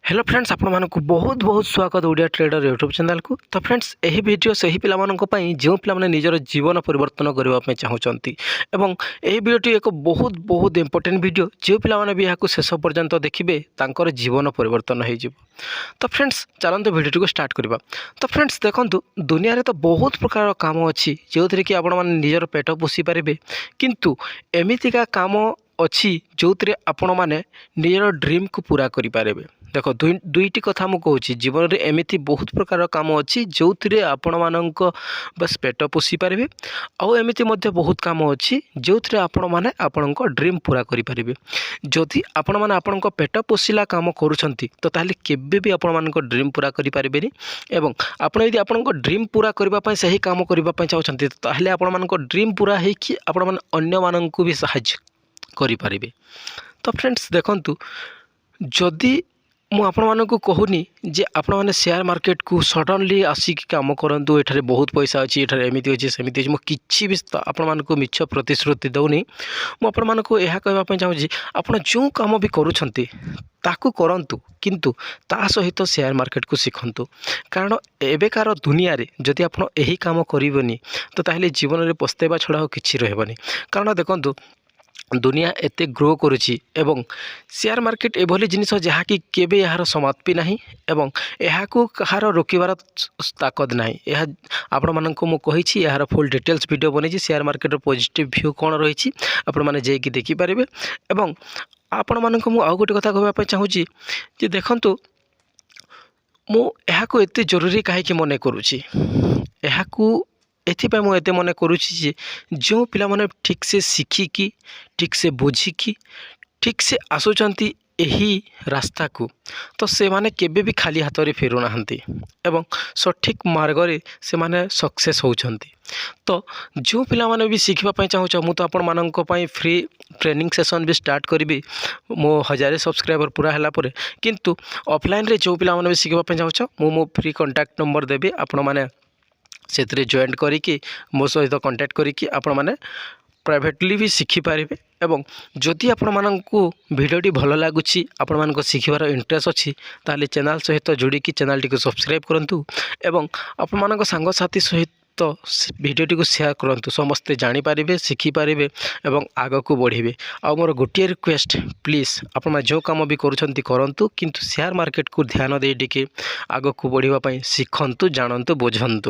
Hello friends, आपण मानक बहुत बहुत स्वागत ओडिया ट्रेडर यूट्यूब चैनल को। तो फ्रेंड्स, यही वीडियो सही पिला मानक पई जो पिला माने निजर जीवन परिवर्तन करबा पे चाहउचंती एवं एही वीडियोटी एक बहुत बहुत इंपोर्टेंट वीडियो। जो पिला माने भी याकू शेष पर्यंत देखिबे तांकर जीवन परिवर्तन हो जिवो। तो फ्रेंड्स, चलंतु वीडियो को स्टार्ट करबा। तो फ्रेंड्स, देखंतु दुनिया रे तो बहुत प्रकार काम अछि जो थरे कि आपण माने निजर पेट पोषी पारिबे, किंतु एमितिका काम अछि जो थरे आपण माने निजर ड्रीम को पूरा करि पारिबे। देख दुईटी कथा मु कहूँ जीवन में एमती बहुत प्रकार काम अच्छी जो थे आपण मानक बस पेट पोषी पारे आमती बहुत काम अच्छी जो थे आपण मैंने आपण ड्रीम पूरा करेंगे। जदि आपण मैंने आपण पेट पोषिला काम करुँच तो ताहले केबे भी आपण मानक ड्रीम पूरा करें एवं आपण यदि आपण ड्रीम पूरा करने से ही काम करने चाहते ताहले आपण मानक ड्रीम पूरा होकि आपण माने अन्य मानक भी साहाय्य करें। तो फ्रेंड्स, देखंतु जदि मु आपण मानक कहूनी जे आपण माने शेयर मार्केट को सडनली आसिक काम करंतु एठारे बहुत पैसा अछि एठारे एमिति अछि सेमिति अछि। मु किछि भी आपण मानक मिछ प्रतिश्रुति दउनी। मु आपण मानक एहा कहबा पय चाहू जे आपण जो काम भी करूछंती ताकू करंतु, किंतु ता सहित शेयर मार्केट को शिखंतु। कारण एबेकार दुनिया रे जदि आपण एही काम करिवनी तो ताहले जीवन रे पस्तेबा छडा किछि रहबनी। कारण देखंतु दुनिया एते ग्रो करुछि एवं शेयर मार्केट एभली जिनिस जहाँकि केबे यार समाप्ति नाही एवं एहाकू कहार रोकिबार ताकत नाही। यह आपण मानक मु कहिछि यार फुल डिटेल्स वीडियो बनेछि शेयर मार्केट रो पॉजिटिव व्यू कोन रहिछि आपण माने जेकी देखि पारिबे। एवं आपण मानक मु आ गोटे कथा कहबा पय चाहूछि जे देखंतु मु एहाकू एते जरूरी काहे मने करूछि। एहाकू एथिपाई मु एते मने करूछि जे जो पिला माने ठीक से शिखिकी ठीक से बुझिकी ठीक से आसुचंती एही रास्ता को तो से माने केबे भी खाली हाथ रे फेरु नाहंती एवं सठिक मार्ग रे से माने सक्सेस होउचंती। तो जो पिला माने भी शिखिबा पय चाहूछ मु तो आपण मानक पय फ्री ट्रेनिंग सेशन भी स्टार्ट करिबी मो 1000 सब्सक्राइबर पूरा हला परे। किंतु ऑफलाइन रे जो पिला माने भी शिखिबा पय चाहूछ मो फ्री कांटेक्ट नंबर देबी आपण माने से जॉइन करिकी मो सहित कांटेक्ट करिकी आपण माने प्राइवेटली भी शिखिपारे। एवं जदि आपण मानकू वीडियोटी भल लगुच आपण मानक शिखिबार इंटरेस्ट अच्छी ताले चैनल सहित जोड़िकी चैनल को सब्सक्राइब करंतु एवं आपण मानक सांग साथी सहित वीडियोटी को शेयर करंतु। समस्ते जानि पारिबे शिखि पारिबे एवं आग को बढ़िबे। आ मोर गोटे रिक्वेस्ट, प्लीज आपण मा जो काम भी करूछंती करंतु, किंतु शेयर मार्केट को ध्यान दे टिके आग को बढ़िबा पई शिखंतु, जानंतु, बुझंतु।